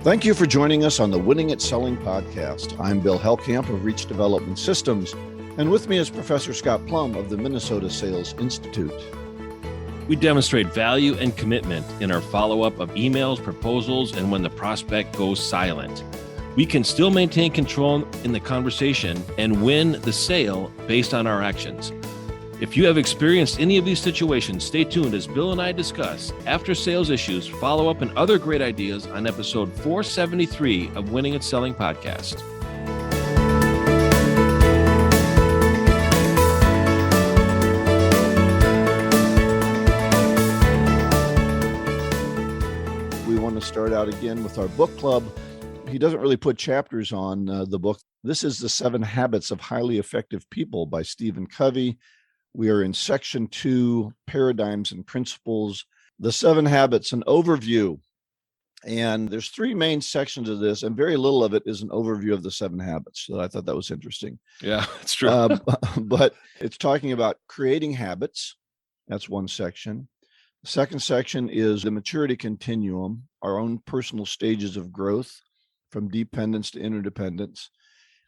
Thank you for joining us on the Winning at Selling podcast. I'm Bill Hellkamp of Reach Development Systems, and with me is Professor Scott Plum of the Minnesota Sales Institute. We demonstrate value and commitment in our follow-up of emails, proposals, and when the prospect goes silent. We can still maintain control in the conversation and win the sale based on our actions. If you have experienced any of these situations, stay tuned as Bill and I discuss after sales issues, follow-up, and other great ideas on episode 473 of Winning at Selling podcast. We want to start out again with our book club. He doesn't really put chapters on the book. This is The 7 Habits of Highly Effective People by Stephen Covey. We are in section 2, Paradigms and Principles, the 7 Habits, an overview. And there's 3 main sections of this, and very little of it is an overview of the 7 habits. So I thought that was interesting. Yeah, it's true. But it's talking about creating habits. That's one section. The second section is the maturity continuum, our own personal stages of growth from dependence to interdependence.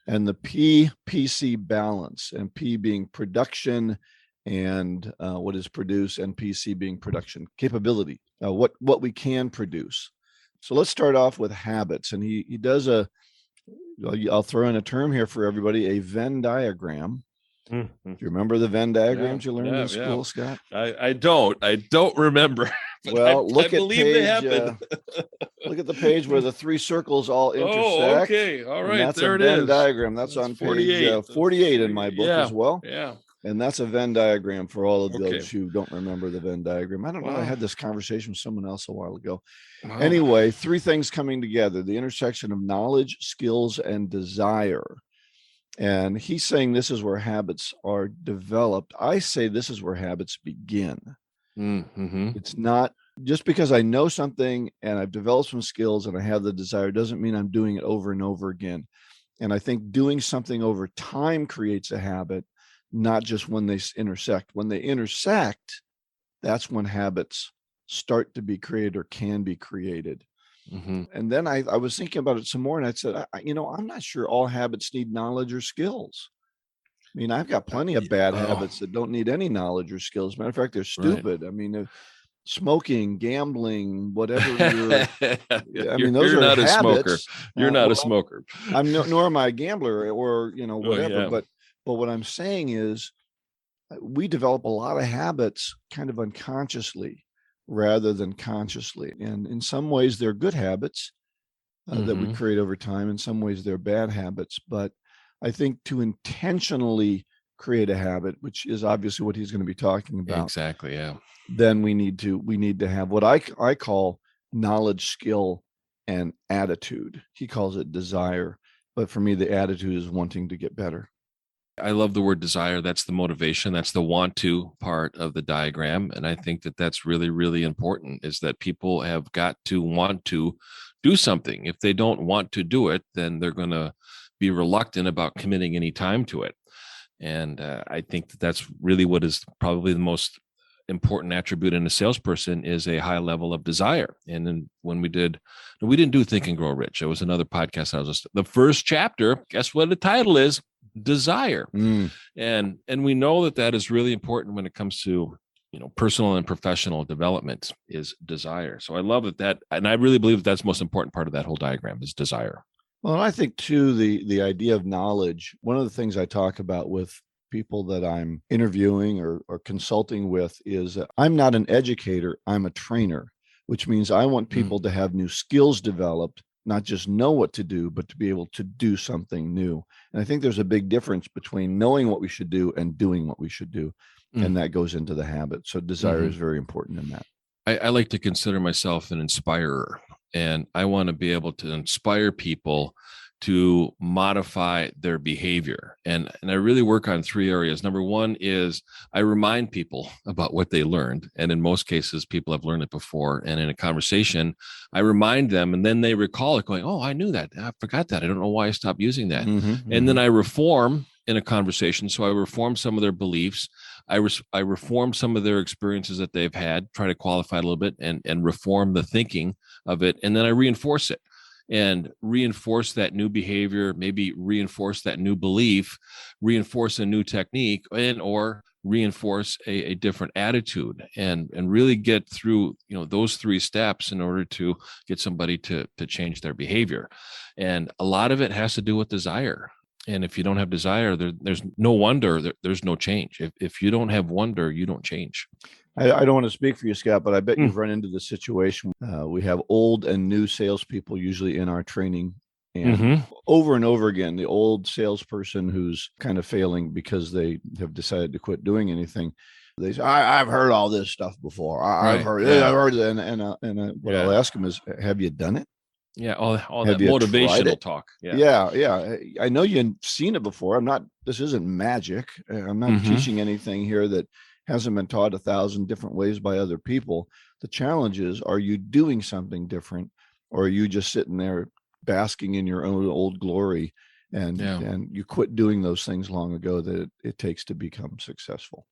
And the PC balance, and P being production and what is produced, and PC being production capability, what we can produce. So let's start off with habits. And he does I'll throw in a term here for everybody, a Venn diagram. Mm-hmm. Do you remember the Venn diagrams you learned in school, Scott? I don't remember. Well, look at the page where the 3 circles all intersect. Oh, okay. All right. That's there a it Venn is. diagram. That's on page 48 in my book as well. Yeah. And that's a Venn diagram for all of those who don't remember the Venn diagram. I don't know. I had this conversation with someone else a while ago. Wow. Anyway, 3 things coming together: the intersection of knowledge, skills, and desire. And he's saying this is where habits are developed. I say this is where habits begin. Mm-hmm. It's not just because I know something and I've developed some skills and I have the desire doesn't mean I'm doing it over and over again. And I think doing something over time creates a habit, not just when they intersect. When they intersect, that's when habits start to be created or can be created. Mm-hmm. And then I was thinking about it some more, and I said, I'm not sure all habits need knowledge or skills. I mean, I've got plenty of bad habits that don't need any knowledge or skills. Matter of fact, they're stupid. Right. I mean, smoking, gambling, whatever. Those are not habits. A smoker. You're not a smoker. Nor am I a gambler or whatever. But what I'm saying is, we develop a lot of habits kind of unconsciously rather than consciously. And in some ways, they're good habits that we create over time. In some ways, they're bad habits. But I think to intentionally create a habit, which is obviously what he's going to be talking about. Exactly, yeah. Then we need to have what I call knowledge, skill, and attitude. He calls it desire. But for me, the attitude is wanting to get better. I love the word desire. That's the motivation. That's the want to part of the diagram. And I think that that's really, really important, is that people have got to want to do something. If they don't want to do it, then they're going to be reluctant about committing any time to it. And I think that that's really what is probably the most important attribute in a salesperson, is a high level of desire. And then when we didn't do Think and Grow Rich. It was another podcast. The first chapter, guess what the title is? Desire. And we know that is really important when it comes to personal and professional development, is desire. So I love that, and I really believe that's the most important part of that whole diagram, is desire. Well, I think too, the idea of knowledge, one of the things I talk about with people that I'm interviewing or consulting with is that I'm not an educator, I'm a trainer, which means I want people to have new skills developed, not just know what to do, but to be able to do something new. And I think there's a big difference between knowing what we should do and doing what we should do. And that goes into the habit. So desire is very important in that. I like to consider myself an inspirer, and I want to be able to inspire people to modify their behavior. And I really work on 3 areas. Number 1 is I remind people about what they learned. And in most cases, people have learned it before. And in a conversation, I remind them, and then they recall it going, oh, I knew that. I forgot that. I don't know why I stopped using that. And then I reform in a conversation. So I reform some of their beliefs. I reform some of their experiences that they've had, try to qualify it a little bit and reform the thinking of it. And then I reinforce it. and reinforce that new behavior, maybe reinforce that new belief, reinforce a new technique, and or reinforce a different attitude, and really get through those 3 steps in order to get somebody to change their behavior. And a lot of it has to do with desire. And if you don't have desire, there's no wonder, there's no change. If you don't have wonder, you don't change. I don't want to speak for you, Scott, but I bet you've run into the situation. We have old and new salespeople usually in our training. And over and over again, the old salesperson who's kind of failing because they have decided to quit doing anything, they say, I've heard all this stuff before. I've heard it. And what I'll ask them is, have you done it? Yeah, all that motivational talk. Yeah. I know you've seen it before. This isn't magic. I'm not teaching anything here that hasn't been taught 1,000 different ways by other people. The challenge is, are you doing something different, or are you just sitting there basking in your own old glory, and you quit doing those things long ago that it takes to become successful?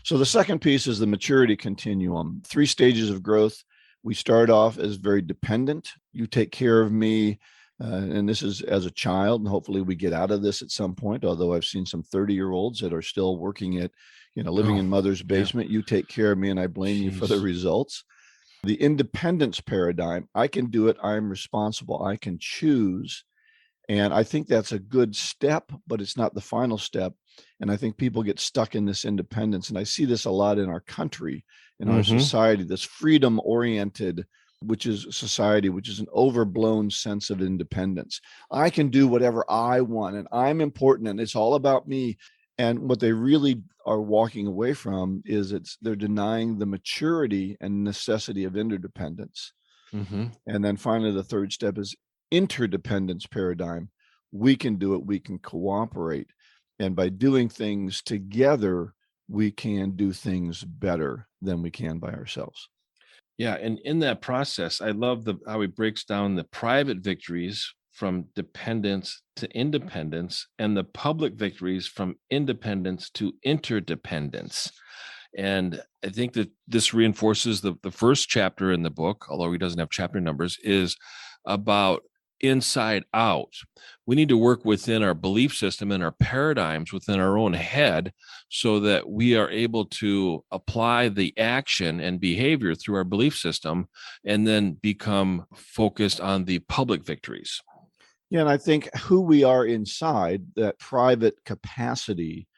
So the second piece is the maturity continuum. 3 stages of growth. We start off as very dependent. You take care of me. And this is as a child, and hopefully we get out of this at some point, although I've seen some 30-year-olds that are still working at, living in mother's basement. You take care of me and I blame you for the results. The independence paradigm. I can do it. I'm responsible. I can choose. And I think that's a good step, but it's not the final step. And I think people get stuck in this independence. And I see this a lot in our country, in our society, this freedom-oriented, which is society, which is an overblown sense of independence. I can do whatever I want, and I'm important, and it's all about me. And what they really are walking away from is they're denying the maturity and necessity of interdependence. And then finally, the third step is interdependence paradigm. We can do it. We can cooperate. And by doing things together, we can do things better than we can by ourselves. Yeah. And in that process, I love how he breaks down the private victories from dependence to independence, and the public victories from independence to interdependence. And I think that this reinforces the first chapter in the book, although he doesn't have chapter numbers, is about inside out. We need to work within our belief system and our paradigms within our own head so that we are able to apply the action and behavior through our belief system and then become focused on the public victories. Yeah, and I think who we are inside, that private capacity,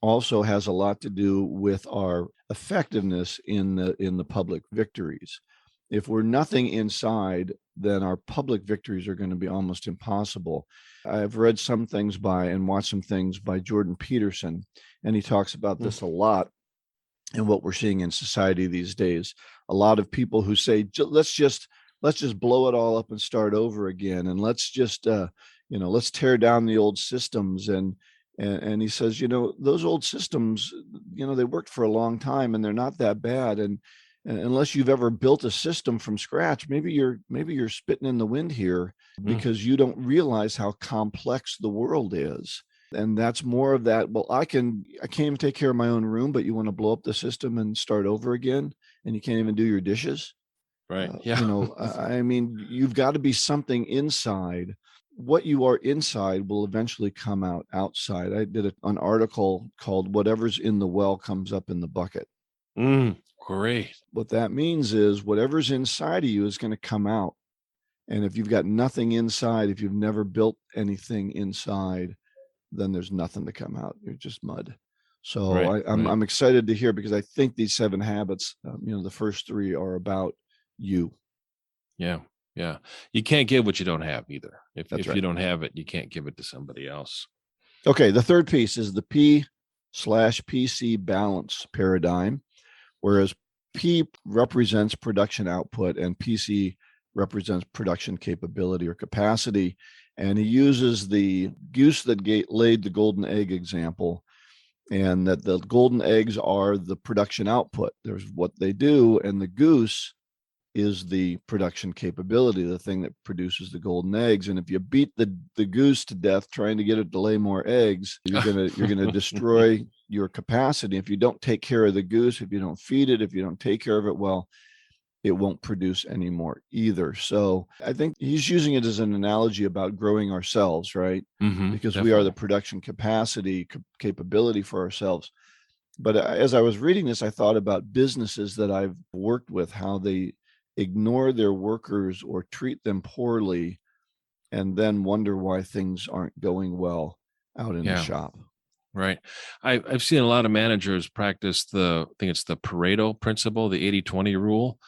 also has a lot to do with our effectiveness in the public victories. If we're nothing inside, then our public victories are going to be almost impossible. I've read some things and watched some things by Jordan Peterson, and he talks about this a lot and what we're seeing in society these days. A lot of people who say, let's just blow it all up and start over again, and let's just let's tear down the old systems. And he says, those old systems, they worked for a long time and they're not that bad. And unless you've ever built a system from scratch, maybe you're spitting in the wind here because you don't realize how complex the world is. And that's more of that. Well, I can't even take care of my own room, but you want to blow up the system and start over again, and you can't even do your dishes. Right. Yeah. I mean, you've got to be something inside. What you are inside will eventually come out outside. I did an article called "Whatever's in the Well Comes Up in the Bucket." Great. What that means is whatever's inside of you is going to come out. And if you've got nothing inside, if you've never built anything inside, then there's nothing to come out. You're just mud. So I'm excited to hear, because I think these 7 habits, the first 3 are about you. Yeah. Yeah. You can't give what you don't have either. If you don't have it, you can't give it to somebody else. Okay. The third piece is the P/PC balance paradigm, whereas P represents production output and PC represents production capability or capacity. And he uses the goose that laid the golden egg example, and that the golden eggs are the production output. There's what they do, and the goose is the production capability, the thing that produces the golden eggs. And if you beat the goose to death trying to get it to lay more eggs, you're gonna destroy your capacity. If you don't take care of the goose, if you don't feed it, if you don't take care of it well, it won't produce anymore either. So I think he's using it as an analogy about growing ourselves, right? Because definitely. we are the production capability for ourselves. But as I was reading this, I thought about businesses that I've worked with, how they ignore their workers or treat them poorly, and then wonder why things aren't going well out in the shop. Right. I've seen a lot of managers practice I think it's the Pareto principle, the 80-20 rule,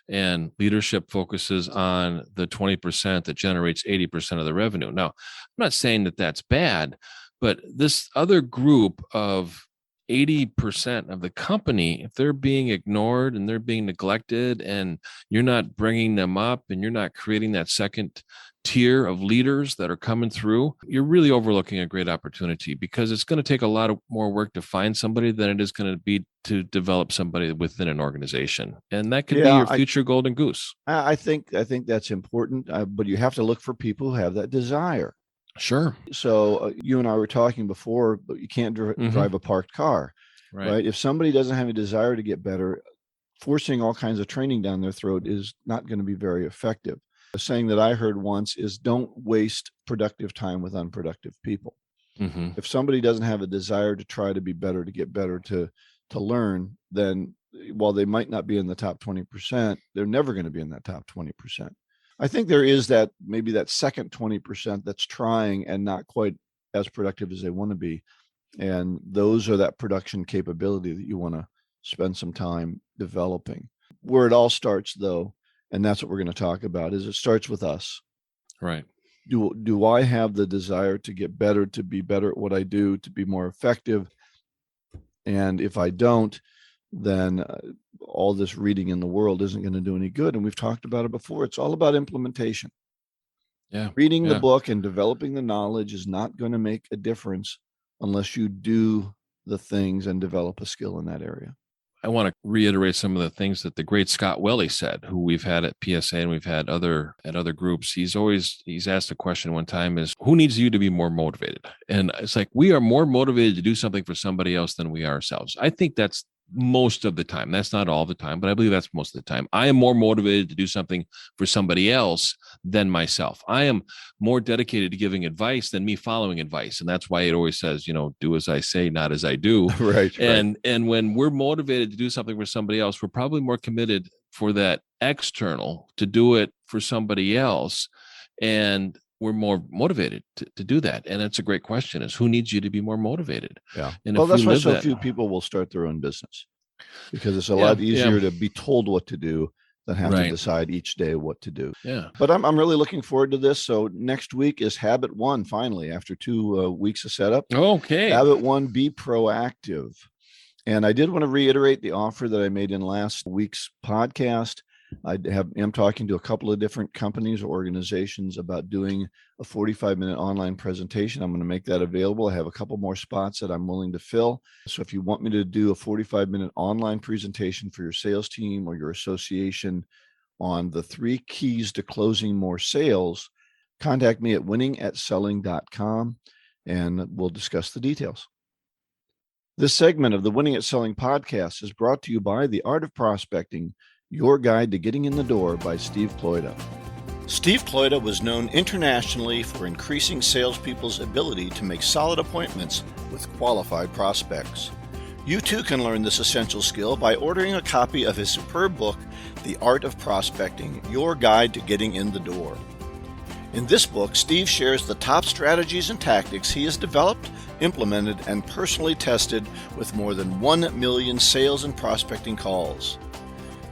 and leadership focuses on the 20% that generates 80% of the revenue. Now, I'm not saying that that's bad, but this other group of 80% of the company, if they're being ignored and they're being neglected and you're not bringing them up and you're not creating that second tier of leaders that are coming through, you're really overlooking a great opportunity, because it's going to take a lot of more work to find somebody than it is going to be to develop somebody within an organization. And that could be your future golden goose. I think that's important, but you have to look for people who have that desire. Sure. So you and I were talking before, but you can't drive a parked car, right? If somebody doesn't have a desire to get better, forcing all kinds of training down their throat is not going to be very effective. A saying that I heard once is, don't waste productive time with unproductive people. If somebody doesn't have a desire to try to be better, to get better, to learn, then while they might not be in the top 20%, they're never going to be in that top 20%. I think there is maybe that second 20% that's trying and not quite as productive as they want to be. And those are that production capability that you want to spend some time developing. Where it all starts, though, and that's what we're going to talk about, is it starts with us. Right. Do I have the desire to get better, to be better at what I do, to be more effective? And if I don't, then all this reading in the world isn't going to do any good. And we've talked about it before. It's all about implementation. Reading the book and developing the knowledge is not going to make a difference unless you do the things and develop a skill in that area. I want to reiterate some of the things that the great Scott Welley said, who we've had at PSA and we've had at other groups. He's asked a question one time, is, who needs you to be more motivated? And it's like, we are more motivated to do something for somebody else than we are ourselves. I think that's most of the time. That's not all the time, but I believe that's most of the time. I am more motivated to do something for somebody else than myself. I am more dedicated to giving advice than me following advice. And that's why it always says, do as I say, not as I do. Right. And when we're motivated to do something for somebody else, we're probably more committed for that external to do it for somebody else. And we're more motivated to do that. And it's a great question, is who needs you to be more motivated? Yeah. And that's why so few people will start their own business, because it's a lot easier to be told what to do than have to decide each day what to do. Yeah. But I'm really looking forward to this. So next week is Habit 1, finally, after 2 weeks of setup. Okay. Habit 1, be proactive. And I did want to reiterate the offer that I made in last week's podcast. I am talking to a couple of different companies or organizations about doing a 45-minute online presentation. I'm going to make that available. I have a couple more spots that I'm willing to fill. So if you want me to do a 45-minute online presentation for your sales team or your association on the 3 keys to closing more sales, contact me at winningatselling.com and we'll discuss the details. This segment of the Winning at Selling podcast is brought to you by The Art of Prospecting, Your Guide to Getting in the Door, by Steve Ploida. Steve Ploida was known internationally for increasing salespeople's ability to make solid appointments with qualified prospects. You too can learn this essential skill by ordering a copy of his superb book, The Art of Prospecting, Your Guide to Getting in the Door. In this book, Steve shares the top strategies and tactics he has developed, implemented, and personally tested with more than 1 million sales and prospecting calls.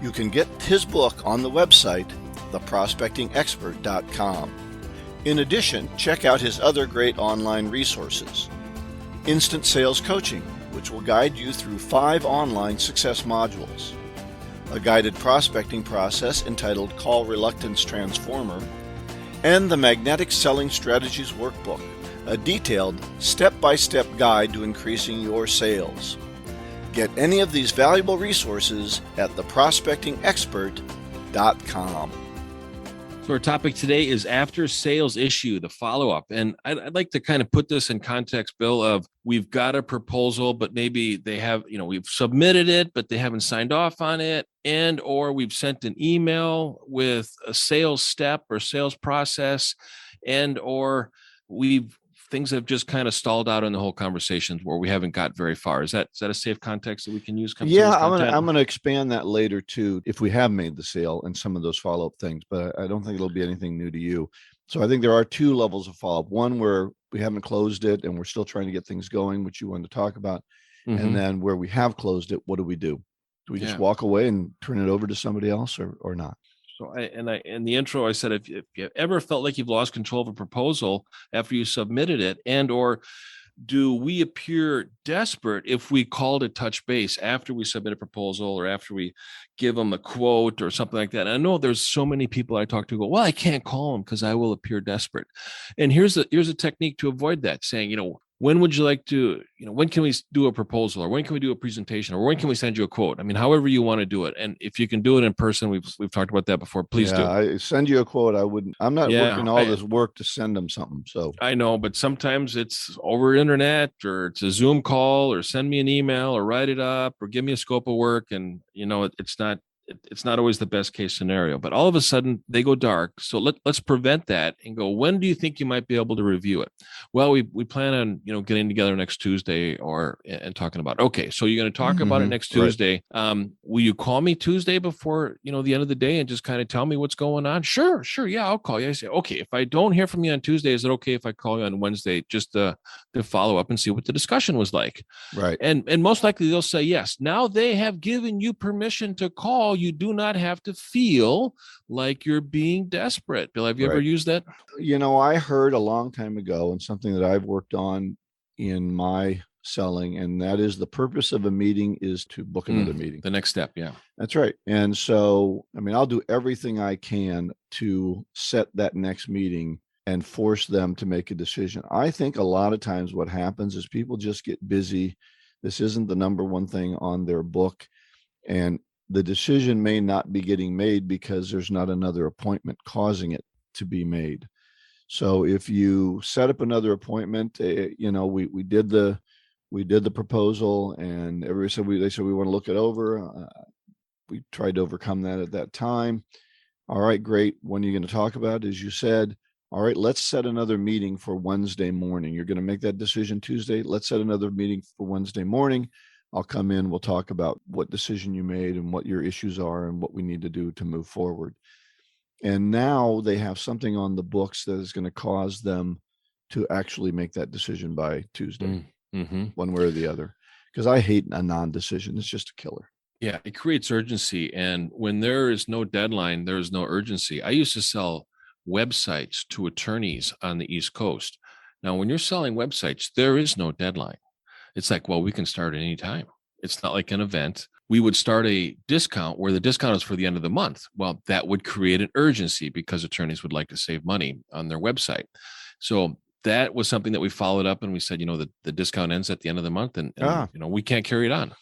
You can get his book on the website, theprospectingexpert.com. In addition, check out his other great online resources. Instant Sales Coaching, which will guide you through 5 online success modules. A guided prospecting process entitled Call Reluctance Transformer. And the Magnetic Selling Strategies Workbook, a detailed step-by-step guide to increasing your sales. Get any of these valuable resources at theprospectingexpert.com. So our topic today is after sales issue, the follow-up. And I'd like to kind of put this in context, Bill, of we've got a proposal, but maybe they have, we've submitted it, but they haven't signed off on it. and or we've sent an email with a sales step or sales process, and or things have just kind of stalled out in the whole conversation where we haven't got very far. Is that a safe context that we can use? Yeah, I'm gonna expand that later too, if we have made the sale and some of those follow-up things, but I don't think it'll be anything new to you. So I think there are two levels of follow-up. One where we haven't closed it and we're still trying to get things going, which you wanted to talk about. Mm-hmm. And then where we have closed it, what do we do? Do we just walk away and turn it over to somebody else or not? So in the intro, I said, if you ever felt like you've lost control of a proposal after you submitted it, and or do we appear desperate if we call to touch base after we submit a proposal or after we give them a quote or something like that? And I know there's so many people I talk to go, well, I can't call them because I will appear desperate. And here's a technique to avoid that, saying, when would you like to, when can we do a proposal, or when can we do a presentation, or when can we send you a quote? I mean, however you want to do it. And if you can do it in person, we've talked about that before, please do. I send you a quote. I'm not working all this work to send them something. So I know, but sometimes it's over internet, or it's a Zoom call, or send me an email, or write it up, or give me a scope of work. And, it's not always the best case scenario, but all of a sudden they go dark. So let's prevent that and go, when do you think you might be able to review it? Well, we plan on, getting together next Tuesday and talking about, okay, so you're going to talk about it next Tuesday. Right. Will you call me Tuesday before, the end of the day and just kind of tell me what's going on? Sure. Yeah, I'll call you. I say, okay, if I don't hear from you on Tuesday, is it okay if I call you on Wednesday just to follow up and see what the discussion was like? Right. And most likely they'll say yes. Now they have given you permission to call. You do not have to feel like you're being desperate. Bill, have you ever used that? I heard a long time ago, and something that I've worked on in my selling, and that is the purpose of a meeting is to book another meeting. The next step. Yeah, that's right. And so, I'll do everything I can to set that next meeting and force them to make a decision. I think a lot of times what happens is people just get busy. This isn't the number one thing on their book, and the decision may not be getting made because there's not another appointment causing it to be made. So if you set up another appointment, we did the proposal, and everybody said they said we want to look it over. We tried to overcome that at that time. All right, great. When are you going to talk about it? As you said, all right, let's set another meeting for Wednesday morning. You're going to make that decision Tuesday. Let's set another meeting for Wednesday morning. I'll come in, we'll talk about what decision you made and what your issues are and what we need to do to move forward. And now they have something on the books that is going to cause them to actually make that decision by Tuesday, one way or the other. Because I hate a non-decision. It's just a killer. Yeah, it creates urgency. And when there is no deadline, there is no urgency. I used to sell websites to attorneys on the East Coast. Now, when you're selling websites, there is no deadline. It's like, well, we can start at any time. It's not like an event. We would start a discount where the discount is for the end of the month. Well, that would create an urgency because attorneys would like to save money on their website. So that was something that we followed up, and we said, the discount ends at the end of the month, and we can't carry it on.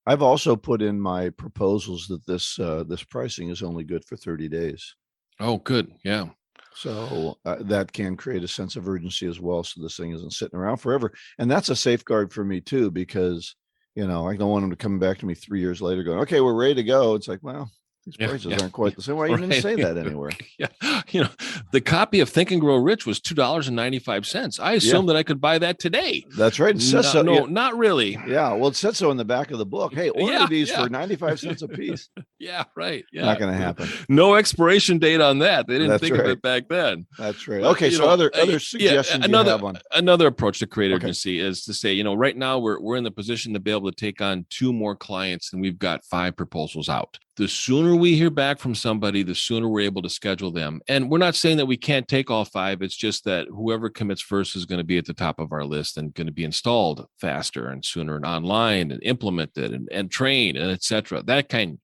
I've also put in my proposals that this pricing is only good for 30 days. Oh, good. Yeah. So that can create a sense of urgency as well. So this thing isn't sitting around forever. And that's a safeguard for me too, because, I don't want them to come back to me 3 years later going, okay, we're ready to go. It's like, well, these prices aren't quite the same. Why you didn't say that anywhere? Yeah. The copy of Think and Grow Rich was $2.95. I assumed that I could buy that today. That's right. It says so. No, not really. Yeah. Well, it said so in the back of the book. Hey, order these for 95 cents a piece. Yeah, right. Yeah. Not going to happen. No expiration date on that. They didn't think of it back then. That's right. Okay. So other suggestions you have on. Another approach to create urgency is to say, right now we're in the position to be able to take on 2 more clients, and we've got 5 proposals out. The sooner we hear back from somebody, the sooner we're able to schedule them. And we're not saying that we can't take all 5. It's just that whoever commits first is going to be at the top of our list and going to be installed faster and sooner and online and implemented and trained and et cetera. That can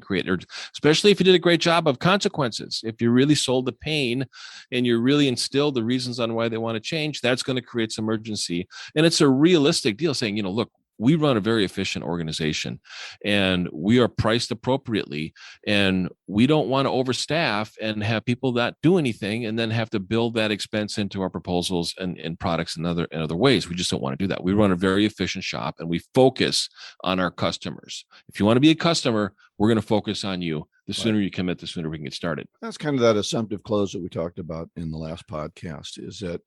create urgency, especially if you did a great job of consequences. If you really sold the pain and you really instilled the reasons on why they want to change, that's going to create some urgency. And it's a realistic deal saying, look, we run a very efficient organization and we are priced appropriately, and we don't want to overstaff and have people not do anything and then have to build that expense into our proposals and products in other ways. We just don't want to do that. We run a very efficient shop and we focus on our customers. If you want to be a customer, we're going to focus on you. The sooner you commit, the sooner we can get started. That's kind of that assumptive close that we talked about in the last podcast, is that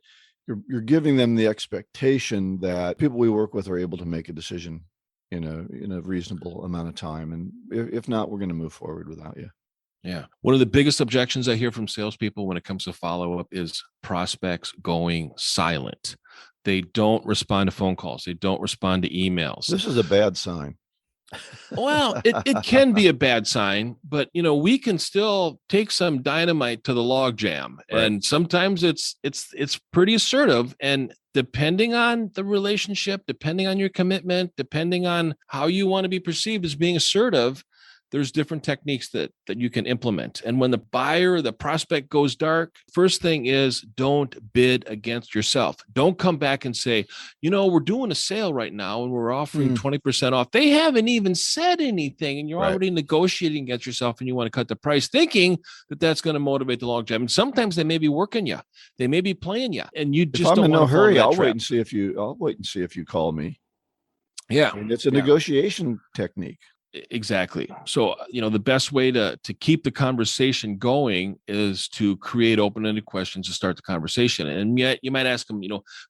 you're giving them the expectation that people we work with are able to make a decision in a reasonable amount of time. And if not, we're going to move forward without you. Yeah. One of the biggest objections I hear from salespeople when it comes to follow-up is prospects going silent. They don't respond to phone calls. They don't respond to emails. This is a bad sign. Well, it can be a bad sign, but we can still take some dynamite to the log jam, right. And sometimes it's pretty assertive. And depending on the relationship, depending on your commitment, depending on how you want to be perceived as being assertive, there's different techniques that you can implement. And when the buyer or the prospect goes dark, first thing is don't bid against yourself. Don't come back and say, we're doing a sale right now and we're offering 20% off. They haven't even said anything and you're already negotiating against yourself and you want to cut the price, thinking that that's going to motivate the log jam. And sometimes they may be working you. They may be playing you. And you just don't want to fall in no hurry. I'll wait and see if you call me. Yeah. And it's a negotiation technique. Exactly. So, the best way to keep the conversation going is to create open-ended questions to start the conversation. And yet you might ask them,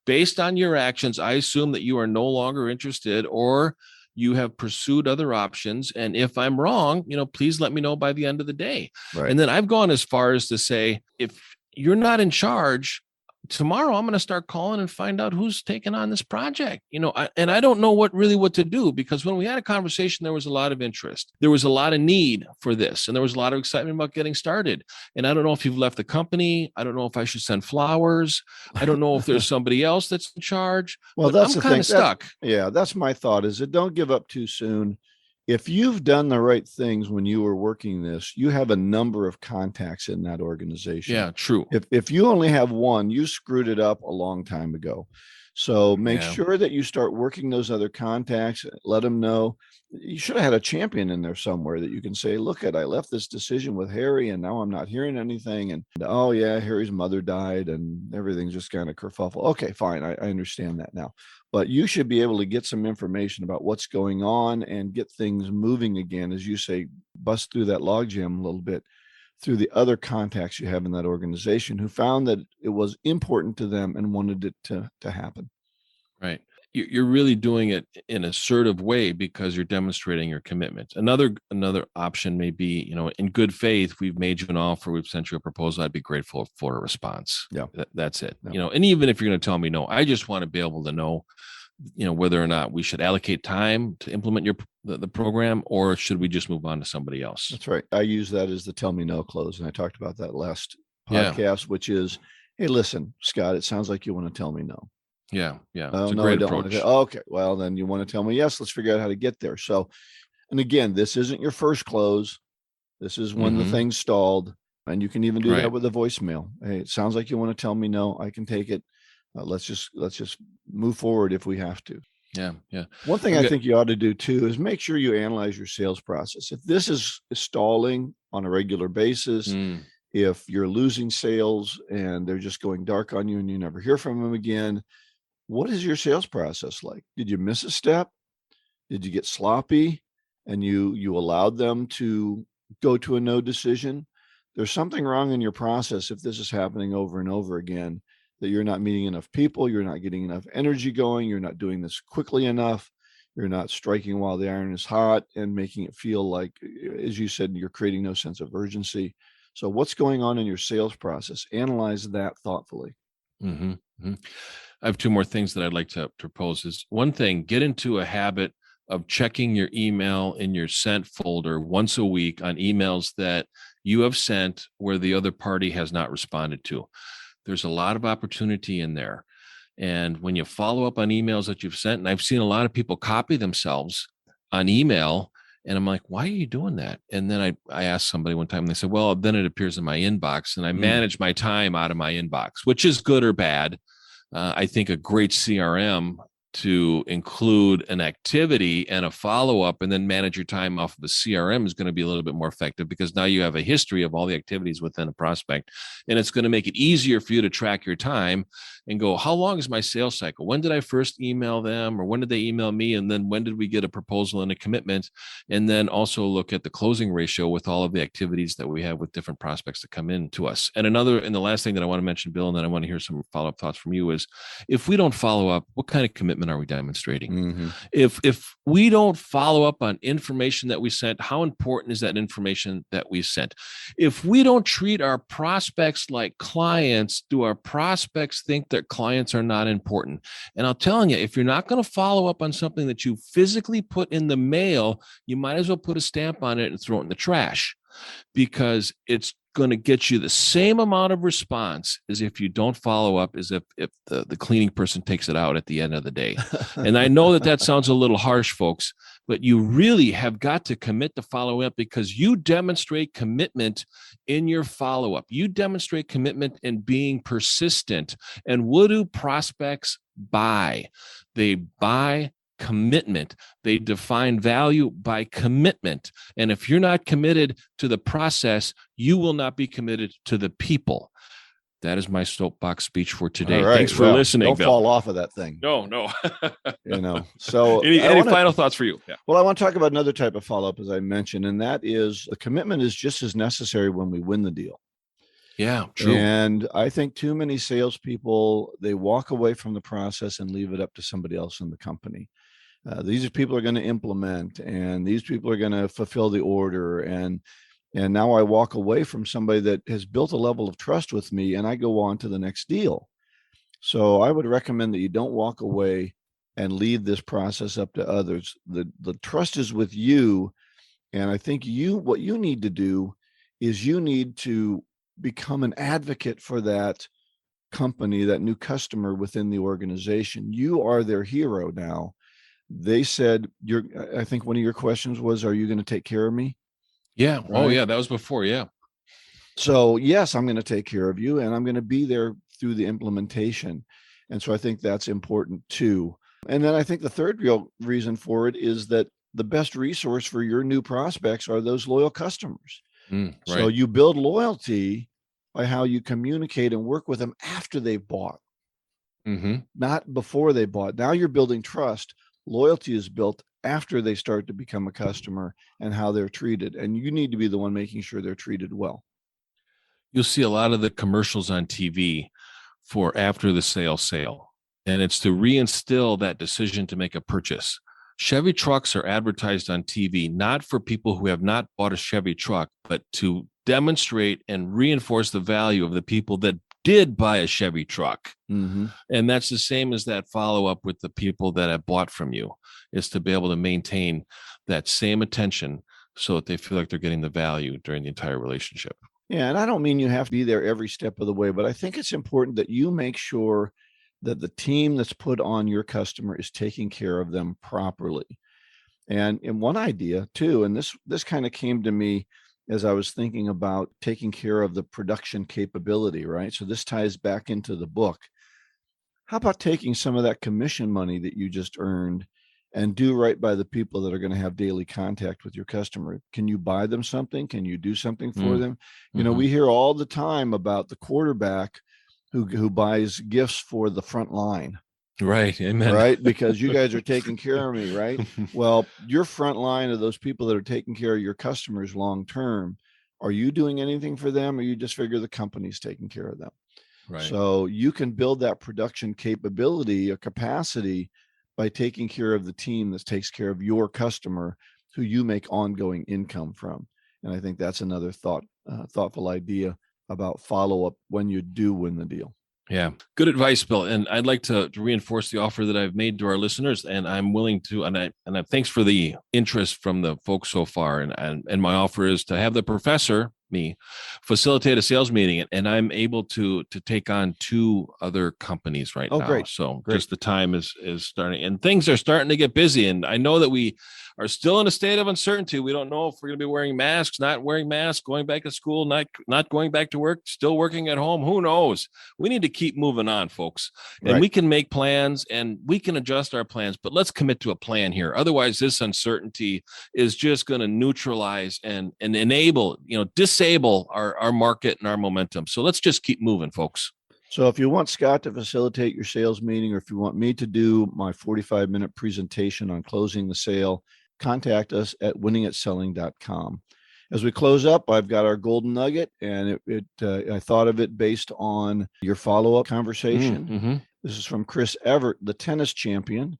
based on your actions, I assume that you are no longer interested or you have pursued other options. And if I'm wrong, please let me know by the end of the day. Right. And then I've gone as far as to say, if you're not in charge, tomorrow I'm going to start calling and find out who's taking on this project, and I don't know what to do, because when we had a conversation, there was a lot of interest. There was a lot of need for this, and there was a lot of excitement about getting started. And I don't know if you've left the company. I don't know if I should send flowers. I don't know if there's somebody else that's in charge. Well, that's I'm kind of stuck. That's my thought, is that don't give up too soon. If you've done the right things when you were working this, you have a number of contacts in that organization. Yeah, true. If you only have one, you screwed it up a long time ago. So make sure that you start working those other contacts. Let them know. You should have had a champion in there somewhere that you can say, look, I left this decision with Harry and now I'm not hearing anything. And oh yeah, Harry's mother died and everything's just kind of kerfuffle. Okay, fine. I understand that now. But you should be able to get some information about what's going on and get things moving again, as you say, bust through that logjam a little bit through the other contacts you have in that organization who found that it was important to them and wanted it to happen. Right. You're really doing it in an assertive way because you're demonstrating your commitment. Another option may be, in good faith, we've made you an offer, we've sent you a proposal. I'd be grateful for a response. Yeah, that's it. Yeah. And even if you're going to tell me no, I just want to be able to know, whether or not we should allocate time to implement the program, or should we just move on to somebody else? That's right. I use that as the tell me no close, and I talked about that last podcast, which is, hey, listen, Scott, it sounds like you want to tell me no. Yeah. Oh, it's a great approach. Okay. Well, then you want to tell me yes, let's figure out how to get there. So, and again, this isn't your first close. This is when the thing's stalled, and you can even do that with a voicemail. Hey, it sounds like you want to tell me no, I can take it. Let's just move forward if we have to. Yeah. One thing I think you ought to do too is make sure you analyze your sales process. If this is stalling on a regular basis, if you're losing sales and they're just going dark on you and you never hear from them again, what is your sales process like? Did you miss a step? Did you get sloppy and you allowed them to go to a no decision? There's something wrong in your process if this is happening over and over again, that you're not meeting enough people, you're not getting enough energy going, you're not doing this quickly enough, you're not striking while the iron is hot and making it feel like, as you said, you're creating no sense of urgency. So what's going on in your sales process? Analyze that thoughtfully. I have two more things that I'd like to propose. Is one thing, get into a habit of checking your email in your sent folder once a week on emails that you have sent where the other party has not responded to. There's a lot of opportunity in there. And when you follow up on emails that you've sent, and I've seen a lot of people copy themselves on email, and I'm like, why are you doing that? And then I asked somebody one time, and they said, well, then it appears in my inbox, and I manage my time out of my inbox, which is good or bad. I think a great CRM to include an activity and a follow-up and then manage your time off of a CRM is going to be a little bit more effective, because now you have a history of all the activities within a prospect, and it's going to make it easier for you to track your time and go, how long is my sales cycle? When did I first email them, or when did they email me? And then when did we get a proposal and a commitment? And then also look at the closing ratio with all of the activities that we have with different prospects that come in to us. And the last thing that I want to mention, Bill, and then I want to hear some follow-up thoughts from you, is if we don't follow up, what kind of commitment are we demonstrating? Mm-hmm. If we don't follow up on information that we sent, how important is that information that we sent? If we don't treat our prospects like clients, do our prospects think that clients are not important? And I'm telling you, if you're not going to follow up on something that you physically put in the mail, you might as well put a stamp on it and throw it in the trash, because it's going to get you the same amount of response as if you don't follow up, as if the cleaning person takes it out at the end of the day. And I know that sounds a little harsh, folks, but you really have got to commit to follow up, because you demonstrate commitment in your follow-up. You demonstrate commitment in being persistent. And what do prospects buy? They buy commitment. They define value by commitment. And if you're not committed to the process, you will not be committed to the people. That is my soapbox speech for today. Right. Thanks for listening. Don't fall off of that thing. No. So any final thoughts for you? Yeah. Well, I want to talk about another type of follow-up, as I mentioned, and that is the commitment is just as necessary when we win the deal. Yeah, true. And I think too many salespeople, they walk away from the process and leave it up to somebody else in the company. These people are going to implement, and these people are going to fulfill the order. And now I walk away from somebody that has built a level of trust with me, and I go on to the next deal. So I would recommend that you don't walk away and leave this process up to others. The trust is with you. And I think what you need to do is you need to become an advocate for that company, that new customer within the organization. You are their hero now. They said, I think one of your questions was, are you going to take care of me? Yeah. Right? Oh, yeah. That was before. Yeah. So yes, I'm going to take care of you, and I'm going to be there through the implementation. And so I think that's important too. And then I think the third real reason for it is that the best resource for your new prospects are those loyal customers. Right. So you build loyalty by how you communicate and work with them after they've bought, not before they bought. Now you're building trust. Loyalty is built after they start to become a customer and how they're treated. And you need to be the one making sure they're treated well. You'll see a lot of the commercials on TV for after the sale. And it's to reinstill that decision to make a purchase. Chevy trucks are advertised on TV, not for people who have not bought a Chevy truck, but to demonstrate and reinforce the value of the people that did buy a Chevy truck. And that's the same as that follow-up with the people that have bought from you, is to be able to maintain that same attention so that they feel like they're getting the value during the entire relationship. Yeah, and I don't mean you have to be there every step of the way, but I think it's important that you make sure that the team that's put on your customer is taking care of them properly. And one idea too, and this kind of came to me as I was thinking about taking care of the production capability, right? So this ties back into the book. How about taking some of that commission money that you just earned and do right by the people that are going to have daily contact with your customer? Can you buy them something? Can you do something for them? You know, we hear all the time about the quarterback who buys gifts for the front line. Right. Amen. Right. Because you guys are taking care of me. Right. Well, your front line of those people that are taking care of your customers long term, are you doing anything for them, or you just figure the company's taking care of them? Right. So you can build that production capability or capacity by taking care of the team that takes care of your customer, who you make ongoing income from. And I think that's another thoughtful idea about follow-up when you do win the deal. Yeah. Good advice, Bill. And I'd like to reinforce the offer that I've made to our listeners, and I'm willing to, and I thanks for the interest from the folks so far. And my offer is to have the professor, me, facilitate a sales meeting, and I'm able to take on 2 other companies right now. Great. So great. Just the time is starting, and things are starting to get busy. And I know that we are still in a state of uncertainty. We don't know if we're going to be wearing masks, not wearing masks, going back to school, not going back to work, still working at home. Who knows? We need to keep moving on, folks. And we can make plans and we can adjust our plans, but let's commit to a plan here. Otherwise, this uncertainty is just going to neutralize and enable, disable our market and our momentum. So let's just keep moving, folks. So if you want Scott to facilitate your sales meeting, or if you want me to do my 45-minute presentation on closing the sale, contact us at winningatselling.com. As we close up, I've got our golden nugget, and I thought of it based on your follow-up conversation. Mm-hmm. This is from Chris Evert, the tennis champion.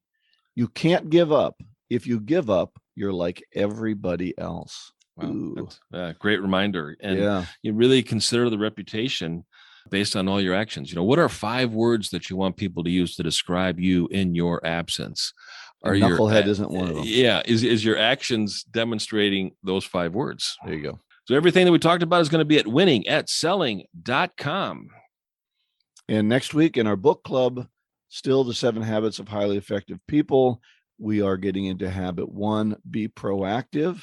You can't give up. If you give up, you're like everybody else. Wow, that's a great reminder. And you really consider the reputation based on all your actions. What are 5 words that you want people to use to describe you in your absence? Knucklehead isn't one of them. Yeah. Is your actions demonstrating those 5 words? There you go. So everything that we talked about is going to be at winningatselling.com. And next week in our book club, still the 7 Habits of Highly Effective People, we are getting into habit 1, be proactive.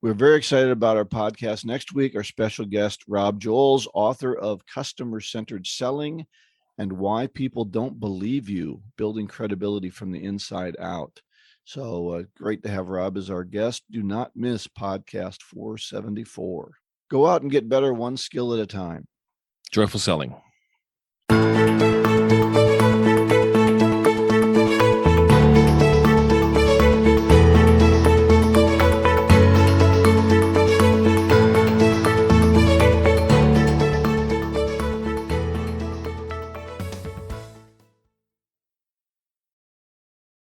We're very excited about our podcast. Next week, our special guest, Rob Joels, author of Customer-Centered Selling and Why People Don't Believe You, Building Credibility from the Inside Out. So great to have Rob as our guest. Do not miss podcast 474. Go out and get better one skill at a time. Joyful selling.